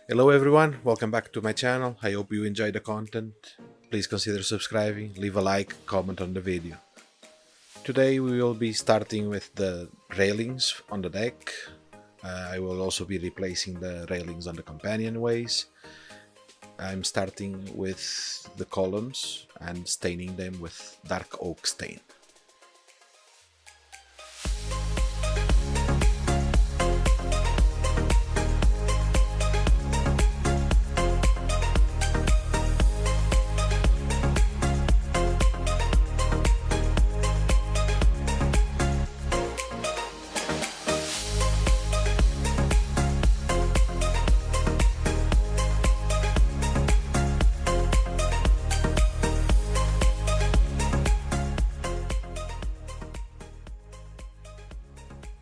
Hello everyone, welcome back to my channel. I hope you enjoy the content. Please consider subscribing, leave a like, comment on the video. Today we will be starting with the railings on the deck. I will also be replacing the railings on the companionways. I'm starting with the columns and staining them with dark oak stain.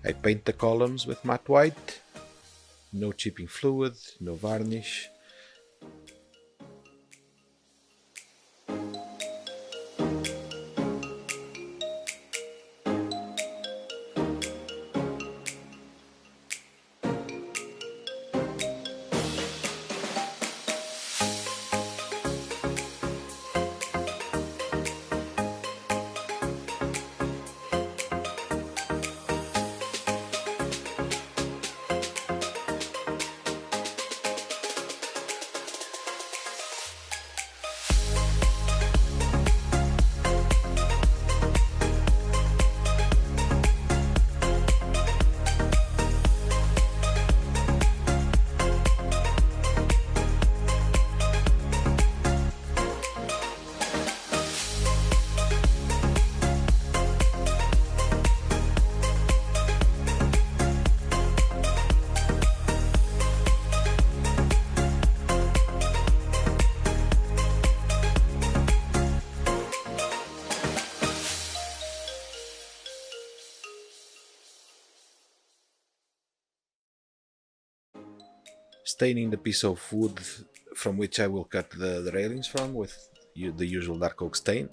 I paint the columns with matte white, no chipping fluid, no varnish. Staining the piece of wood from which I will cut the railings from with the usual dark oak stain.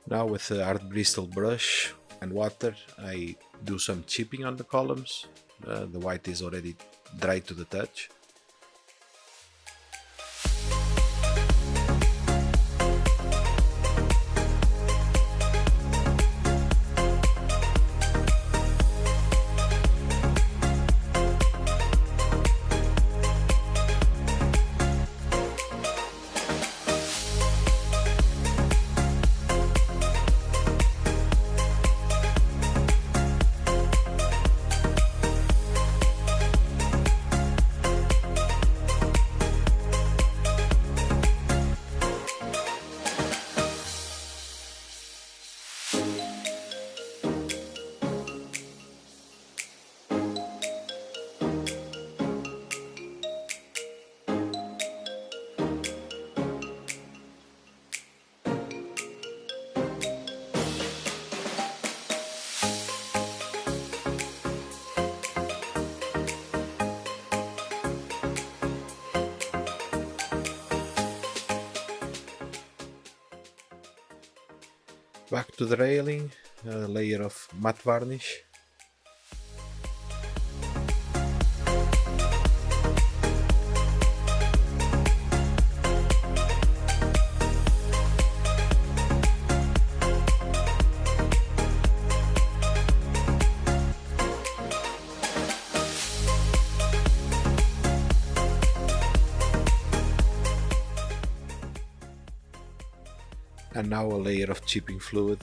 Now with the art bristle brush and water I do some chipping on the columns. The white is already dry to the touch. Back to the railing, a layer of matte varnish. And now a layer of chipping fluid.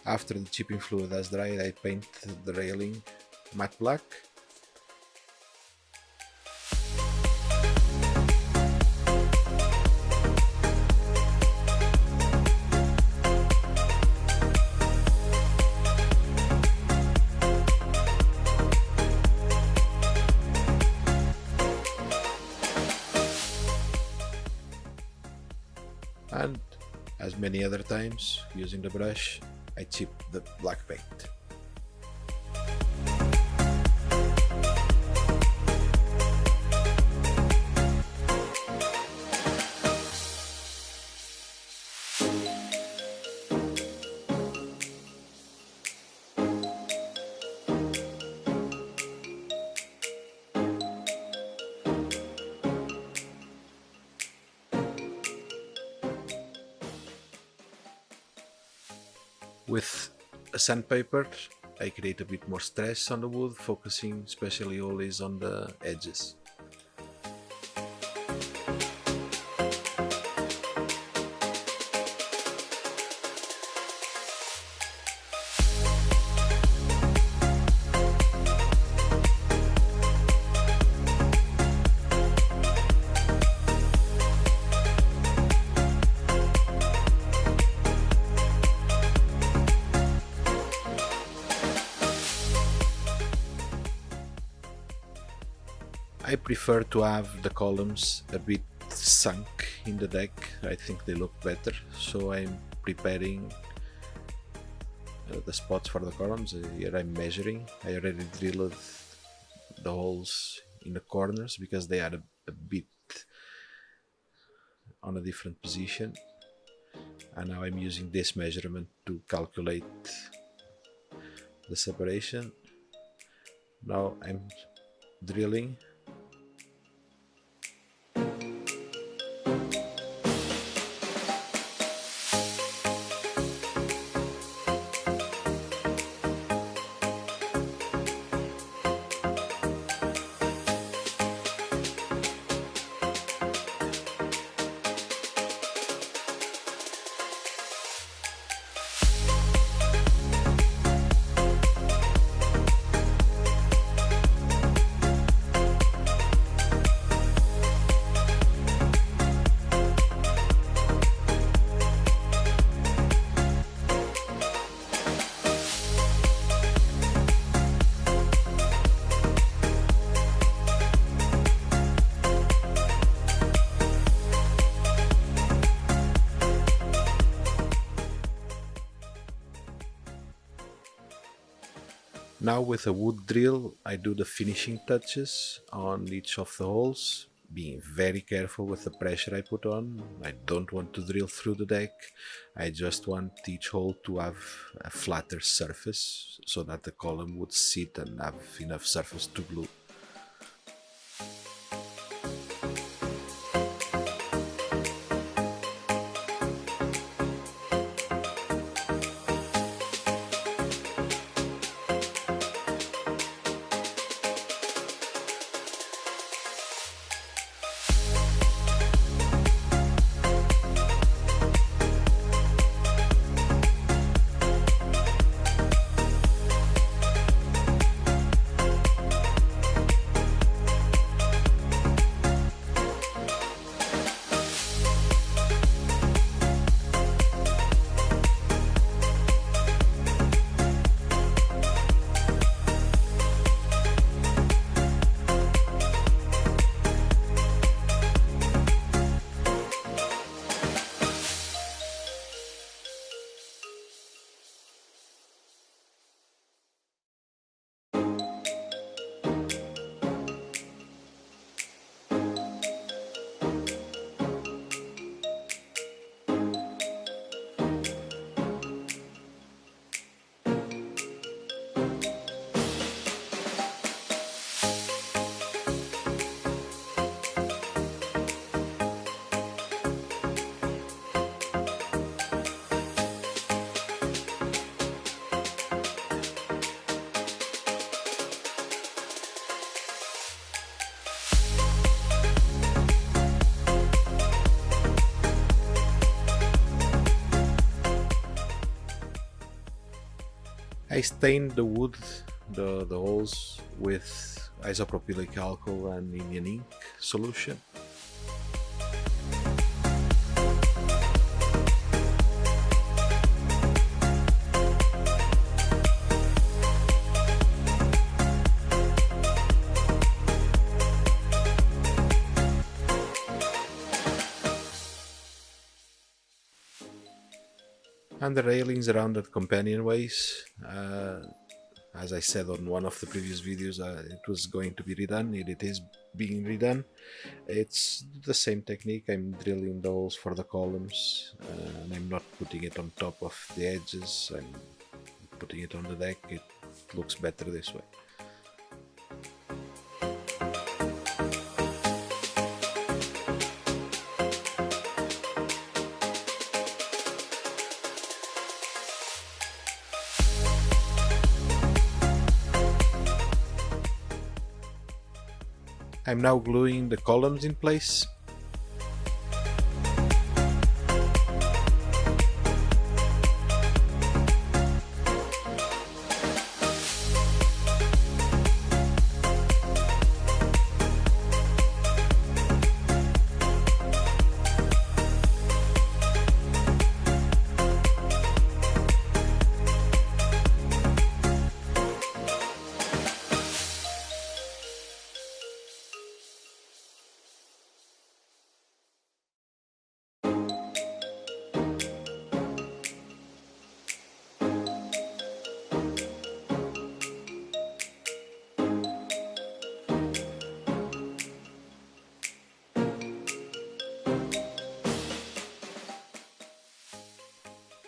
After the chipping fluid has dried, I paint the railing matte black. And as many other times, using the brush, I chip the black paint. With a sandpaper, I create a bit more stress on the wood, focusing especially always on the edges. I prefer to have the columns a bit sunk in the deck. I think they look better, so I'm preparing the spots for the columns. Here I'm measuring. I already drilled the holes in the corners because they are a bit on a different position, and now I'm using this measurement to calculate the separation. Now I'm drilling. Now with a wood drill, I do the finishing touches on each of the holes, being very careful with the pressure I put on. I don't want to drill through the deck. I just want each hole to have a flatter surface so that the column would sit and have enough surface to glue. I stained the wood, the holes, with isopropylic alcohol and Indian ink solution. And the railings around the companionways, as I said on one of the previous videos, it was going to be redone. It is being redone. It's the same technique. I'm drilling the holes for the columns, and I'm not putting it on top of the edges. I'm putting it on the deck. It looks better this way. I'm now gluing the columns in place.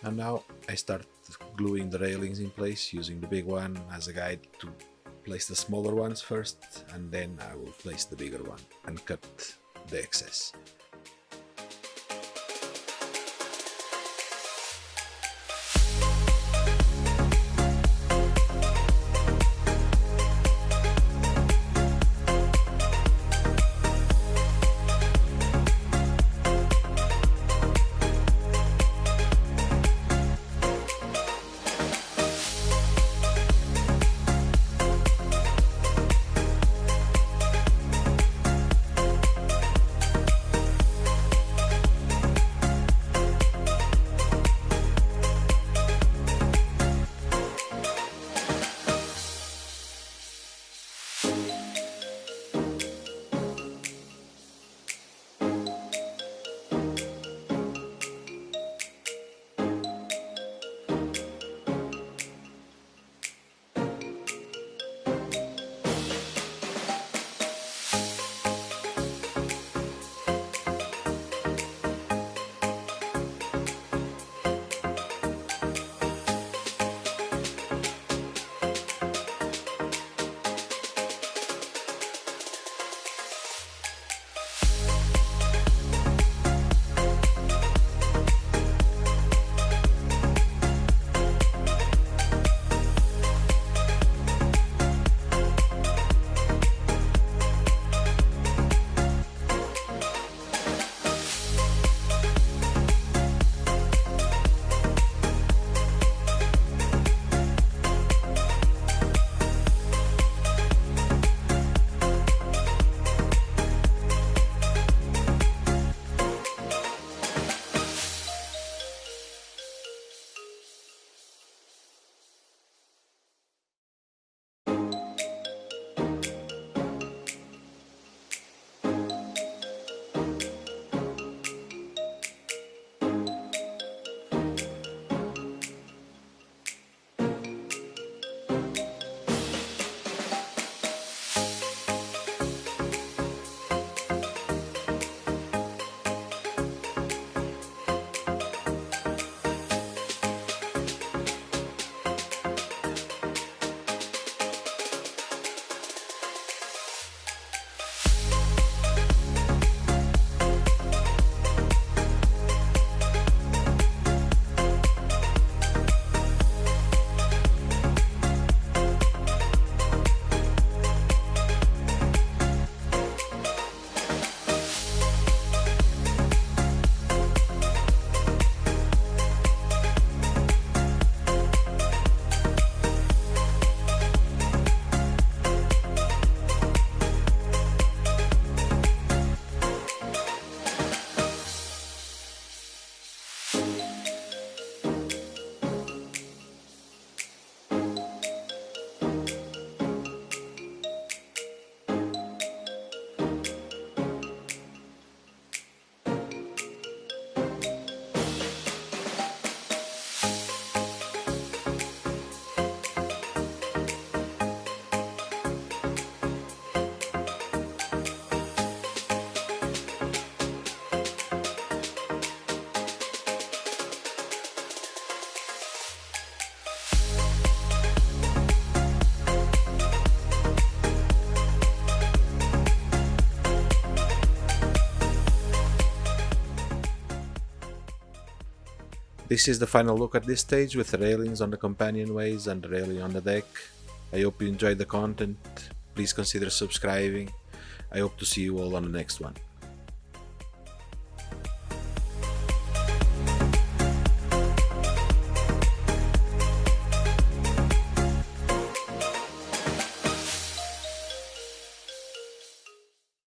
And now I start gluing the railings in place, using the big one as a guide to place the smaller ones first, and then I will place the bigger one and cut the excess. This is the final look at this stage with the railings on the companionways and the railing on the deck. I hope you enjoyed the content. Please consider subscribing. I hope to see you all on the next one.